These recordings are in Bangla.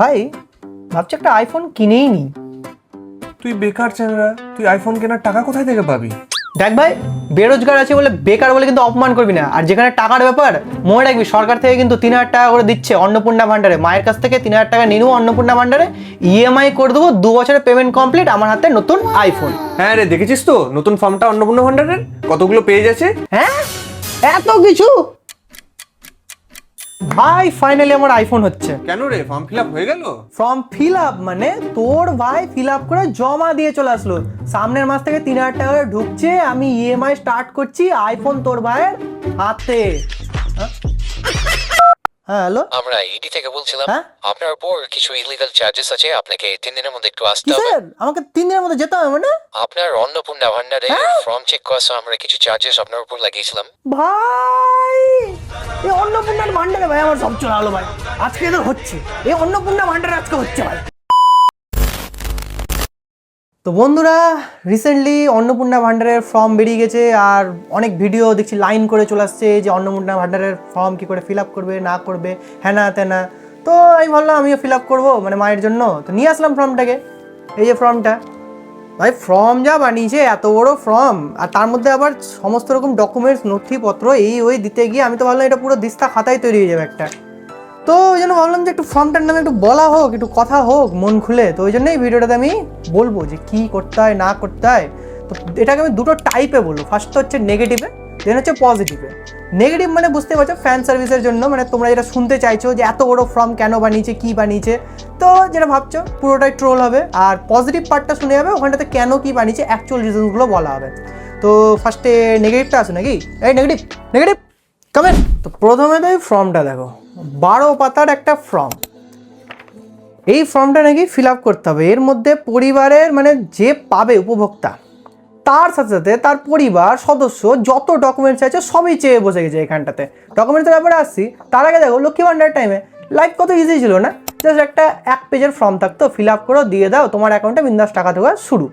ভাই ভাবছি একটা আইফোন কিনেই নি। তুই বেকার চ্যাংরা, তুই আইফোন কেনার টাকা কোথায় থেকে পাবি? দেখ ভাই, বেরোজগার আছে বলে বেকার বলে কিন্তু অপমান করবি না। আর যেখানে টাকার ব্যাপার, মনে রাখবি সরকার থেকে কিন্তু 3,000 টাকা করে দিচ্ছে অন্নপূর্ণা ভান্ডারে। মায়ের কাছ থেকে 3,000 টাকা নিয়ে নেবো অন্নপূর্ণা ভান্ডারে, ইএমআই করে দেবো, 2 বছরের পেমেন্ট কমপ্লিট, আমার হাতে নতুন আইফোন। হ্যাঁ রে, দেখেছিস তো নতুন ফর্মটা অন্নপূর্ণা ভান্ডারের কতগুলো পেজ আছে। হ্যাঁ, এত কিছু। ভাই ফাইনালি আমার আইফোন হচ্ছে। কেন রে, ফর্ম ফিল আপ হয়ে গেল? ফর্ম ফিল আপ মানে তোর ভাই ফিল আপ করে জমা দিয়ে চলে আসলো। সামনের মাস থেকে 3,000 টাকা করে ঢুকছে, আমি ইএমআই স্টার্ট করছি, আইফোন তোর ভাইয়ের হাতে। হ্যাঁ হ্যালো, আমরা ইডি থেকে বলছিলাম। হ্যাঁ? আপনার উপর কিছু ইলিগাল চার্জেস আছে, আপনাকে 3 দিনের মধ্যে একটু কি আসতে হবে। স্যার, আমাকে 3 দিনের মধ্যে যেতে হবে মানে? আপনার অন্নপূর্ণা ভান্ডারে হ্যাঁ? ফর্ম চেক করার সময় আমরা কিছু চার্জেস আপনার উপর লাগিয়েছিলাম। ভাই এই অন্নপূর্ণার ভান্ডারে ভাই আমার সব চলে গেলো ভাই। আজকে তো হচ্ছে এই অন্নপূর্ণা ভান্ডারে, আজকে হচ্ছে ভাই। তো বন্ধুরা, রিসেন্টলি অন্নপূর্ণা ভান্ডারের ফর্ম বেরিয়ে গেছে, আর অনেক ভিডিও দেখছি লাইন করে চলে আসছে যে অন্নপূর্ণা ভান্ডারের ফর্ম কী করে ফিল আপ করবে না করবে, হ্যাঁ না তেনা। তো আমি ভাবলাম আমিও ফিল আপ করবো মানে মায়ের জন্য। তো নিয়ে আসলাম ফর্মটাকে, এই যে ফর্মটা। ভাই ফর্ম যা বানিয়েছে, এত বড় ফর্ম, আর তার মধ্যে আবার সমস্ত রকম ডকুমেন্টস নথিপত্র এই ওই দিতে গিয়ে আমি তো ভাবলাম এটা পুরো দিস্তা খাতায় তৈরি হয়ে যাবে একটা। তো ওই জন্য ভাবলাম যে একটু ফর্মটার নামে একটু বলা হোক, একটু কথা হোক মন খুলে। তো ওই জন্যই ভিডিওটাতে আমি বলবো যে কী করতে হয় না করতে হয়। তো এটাকে আমি দুটো টাইপে বলবো, ফার্স্ট হচ্ছে নেগেটিভে, দেন হচ্ছে পজিটিভে। নেগেটিভ মানে বুঝতে পারছো, ফ্যান সার্ভিসের জন্য, মানে তোমরা যেটা শুনতে চাইছো যে এত বড় ফর্ম কেন বানিয়েছে, কী বানিয়েছে, তো যেটা ভাবছো পুরোটাই ট্রোল হবে। আর পজিটিভ পার্টটা শুনে যাবে, ওখানটাতে কেন কী বানিয়েছে অ্যাকচুয়াল রিজনগুলো বলা হবে। তো ফার্স্টে নেগেটিভটা আসো নাকি? এই নেগেটিভ নেগেটিভ কামেন। তো প্রথমে তো এই ফর্মটা দেখো, 12 পাতার একটা ফর্ম। এই ফর্মটা নাকি ফিল আপ করতে হবে। এর মধ্যে পরিবারের মানে যে পাবে উপভোক্তা, তার সাথে সাথে তার পরিবার সদস্য যত ডকুমেন্টস আছে সবই চেয়ে বসে গেছে এখানটাতে। ডকুমেন্টসের ব্যাপারে আসছি, তার আগে দেখো লক্ষ্মী ভান্ডার টাইমে লাইফ কত ইজি ছিল না? জাস্ট একটা 1 পেজের ফর্ম থাকতো, ফিল আপ করো দিয়ে দাও, তোমার অ্যাকাউন্টে বিন্দাস টাকা ঢোকা শুরু।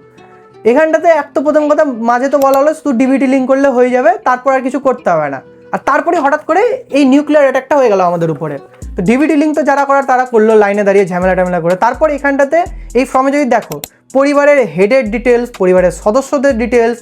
এখানটাতে এক তো প্রথম কথা, মাঝে তো বলা হলো শুধু ডিবিটি লিঙ্ক করলে হয়ে যাবে, তারপর আর কিছু করতে হবে না। আর তারপরে হঠাৎ করে এই নিউক্লিয়ার অ্যাটাকটা হয়ে গেল আমাদের উপরে। তো ডিবিটি লিঙ্ক তো যারা করার তারা করলো লাইনে দাঁড়িয়ে ঝামেলা টামেলা করে। তারপর এখানটাতে এই ফর্মে যদি দেখো, পরিবারের হেডের ডিটেলস, পরিবারের সদস্যদের ডিটেলস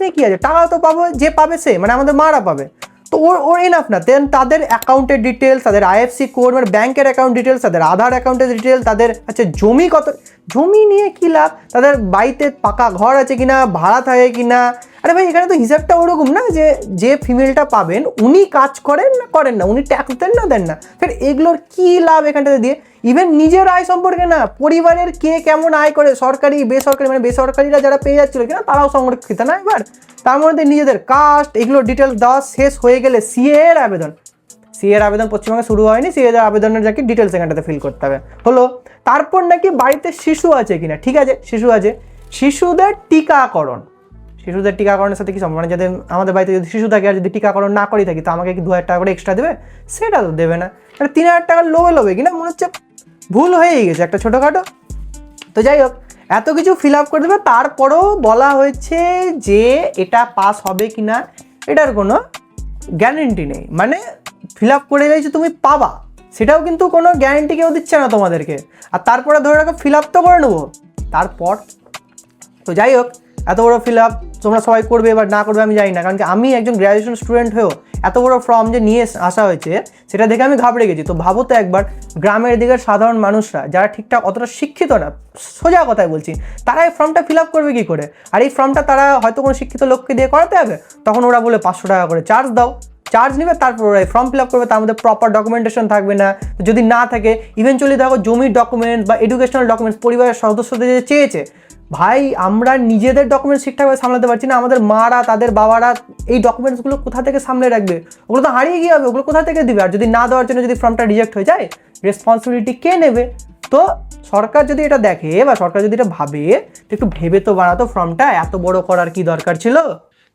নিয়ে কী আছে? টাকা তো পাবো যে পাবে সে, মানে আমাদের মারা পাবে। তো ওর এনাফ না, দেন তাদের অ্যাকাউন্টের ডিটেলস, তাদের আইএফসি কোড মানে ব্যাংকের অ্যাকাউন্ট ডিটেলস, তাদের আধার অ্যাকাউন্টের ডিটেলস, তাদের আচ্ছা জমি কত, জমি নিয়ে কী লাভ, তাদের বাড়িতে পাকা ঘর আছে কিনা, ভাড়া থাকে কিনা। আরে ভাই এখানে তো হিসাবটা ওরকম না যে যে ফিমেলটা পাবেন উনি কাজ করেন না করেন না, উনি ট্যাক্স দেন না দেন না, ফের এগুলোর কী লাভ এখানটাতে দিয়ে? ইভেন নিজের আয় সম্পর্কে না, পরিবারের কে কেমন আয় করে, সরকারি বেসরকারি, মানে বেসরকারিরা যারা পেয়ে যাচ্ছিল কিনা তারাও সংরক্ষিত না। এবার তার মধ্যে নিজেদের কাস্ট এগুলো ডিটেলস দেওয়া শেষ হয়ে গেলে সিএ এর আবেদন পশ্চিমবঙ্গে শুরু হয়নি, সিএ এর আবেদনের নাকি ডিটেলস এখানটাতে ফিল করতে হবে হলো। তারপর নাকি বাড়িতে শিশু আছে কিনা, ঠিক আছে শিশু আছে, শিশুদের টিকাকরণের সাথে কি সম্ভব? মানে যাদের আমাদের বাড়িতে যদি শিশু থাকে আর যদি টিকাকরণ না করে থাকি, তো আমাকে কি 2,000 টাকা করে এক্সট্রা দেবে? সেটা তো দেবে না। মানে 3,000 টাকার লোভে কিনা মনে হচ্ছে ভুল হয়েই গেছে একটা ছোটোখাটো। তো যাই হোক, এত কিছু ফিল আপ করে দেবে, তারপরেও বলা হয়েছে যে এটা পাস হবে কি না এটার কোনো গ্যারেন্টি নেই। মানে ফিল আপ করে গেছে তুমি পাবা, সেটাও কিন্তু কোনো গ্যারেন্টি কেউ দিচ্ছে না তোমাদেরকে। আর তারপরে ধরে রাখো ফিল আপ তো করে নেবো তারপর। তো যাই হোক, এত বড় ফিল আপ তোমরা সবাই করবে, এবার না করবে আমি জানি না, কারণ কি আমি একজন গ্র্যাজুয়েশন স্টুডেন্ট হয়েও এত বড় ফর্ম যে নিয়ে আসা হয়েছে সেটা দেখে আমি ঘাবড়ে গেছি। তো ভাবো তো একবার, গ্রামের দিকের সাধারণ মানুষরা যারা ঠিকঠাক অতটা শিক্ষিত না, সোজা কথায় বলছি, তারা এই ফর্মটা ফিল আপ করবে কী করে? আর এই ফর্মটা তারা হয়তো কোনো শিক্ষিত লোককে দিয়ে করাতে হবে, তখন ওরা বলে 500 টাকা করে চার্জ দাও, চার্জ নেবে, তারপর ওরা ফর্ম ফিল আপ করবে, তার মধ্যে প্রপার ডকুমেন্টেশন থাকবে না। যদি না থাকে, ইভেনচুয়ালি দেখো জমির ডকুমেন্টস বা এডুকেশনাল ডকুমেন্টস পরিবারের সদস্যদের যে চেয়েছে, ভাই আমরা নিজেদের ডকুমেন্টস ঠিকঠাকভাবে সামলাতে পারছি না, আমাদের মারা তাদের বাবারা এই ডকুমেন্টসগুলো কোথা থেকে সামলে রাখবে? ওগুলো তো হারিয়ে গিয়ে হবে, ওগুলো কোথা থেকে দিবে? আর যদি না দেওয়ার জন্য যদি ফর্মটা রিজেক্ট হয়ে যায়, রেসপন্সিবিলিটি কে নেবে? তো সরকার যদি এটা দেখে বা সরকার যদি এটা ভাবে, তো একটু ভেবে তো বানাতো ফর্মটা, এত বড় করার কি দরকার ছিল?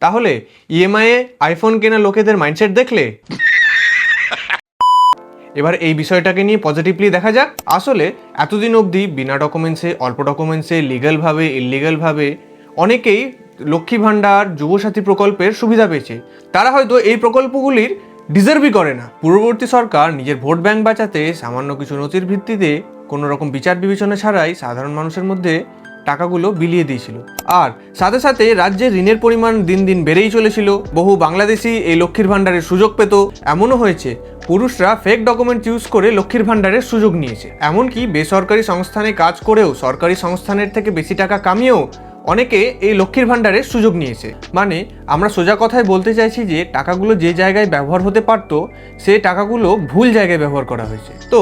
তাহলে ইএমআই এ আইফোন কেনা লোকেদের মাইন্ডসেট দেখলে, এবার এই বিষয়টাকে নিয়ে পজিটিভলি দেখা যাক। আসলে এতদিন অবধি বিনা ডকুমেন্টসে, অল্প ডকুমেন্টসে, লিগ্যালভাবে ইললিগ্যালভাবে অনেকেই লক্ষ্মী ভাণ্ডার, যুবসাথী প্রকল্পের সুবিধা পেয়েছে। তারা হয়তো এই প্রকল্পগুলির ডিজার্ভই করে না। পূর্ববর্তী সরকার নিজের ভোট ব্যাংক বাঁচাতে সামান্য কিছু নথির ভিত্তিতে কোনো রকম বিচার বিবেচনা ছাড়াই সাধারণ মানুষের মধ্যে টাকাগুলো বিলিয়ে দিয়েছিল। আর সাথে সাথে রাজ্যে ঋণের পরিমাণ দিন দিন বেড়েই চলেছিল। বহু বাংলাদেশি এই লক্ষ্মীর ভাণ্ডারের সুযোগ পেত। এমনও হয়েছে পুরুষরা ফেক ডকুমেন্ট ইউজ করে লক্ষ্মীর ভাণ্ডারের সুযোগ নিয়েছে। এমনকি বেসরকারি সংস্থানে কাজ করেও সরকারি সংস্থানের থেকে বেশি টাকা কামিয়েও অনেকে এই লক্ষ্মীর ভাণ্ডারের সুযোগ নিয়েছে। মানে আমরা সোজা কথায় বলতে চাইছি যে টাকাগুলো যে জায়গায় ব্যবহার হতে পারতো সেই টাকাগুলো ভুল জায়গায় ব্যবহার করা হয়েছে। তো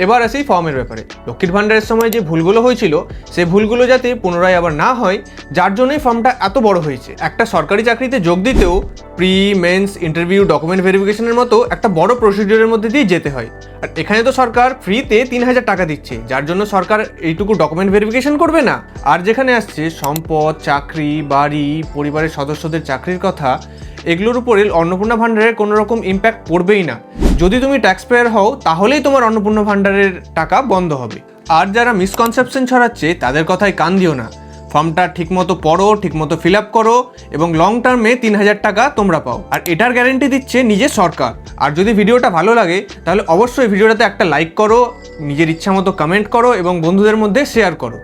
এবার আসি ফর্মের ব্যাপারে। লক্ষ্মীর ভাণ্ডারের সময় যে ভুলগুলো হয়েছিল সেই ভুলগুলো যাতে পুনরায় আবার না হয়, যার জন্যই ফর্মটা এত বড় হয়েছে। একটা সরকারি চাকরিতে যোগ দিতেও প্রি মেন্স ইন্টারভিউ ডকুমেন্ট ভেরিফিকেশনের মতো একটা বড় প্রসিডিওরের মধ্যে দিয়ে যেতে হয়। আর এখানে তো সরকার ফ্রিতে 3,000 টাকা দিচ্ছে, যার জন্য সরকার এইটুকু ডকুমেন্ট ভেরিফিকেশন করবে না। আর যেখানে আসছে সম্পদ, চাকরি, বাড়ি, পরিবারের সদস্যদের চাকরির কথা, এগুলোর উপরে অন্নপূর্ণা ভাণ্ডারের কোনো রকম ইম্প্যাক্ট পড়বেই না। যদি তুমি ট্যাক্স পেয়ার হও তাহলেই তোমার অন্নপূর্ণা ভাণ্ডারের টাকা বন্ধ হবে। আর যারা মিসকনসেপশন ছড়াচ্ছে তাদের কথায় কান দিও না। ফর্মটা ঠিকমতো পড়ো, ঠিকমতো ফিল আপ করো এবং লং টার্মে 3,000 টাকা তোমরা পাও। আর এটার গ্যারেন্টি দিচ্ছে নিজের সরকার। আর যদি ভিডিওটা ভালো লাগে তাহলে অবশ্যই ভিডিওটাতে একটা লাইক করো, নিজের ইচ্ছা মতো কমেন্ট করো এবং বন্ধুদের মধ্যে শেয়ার করো।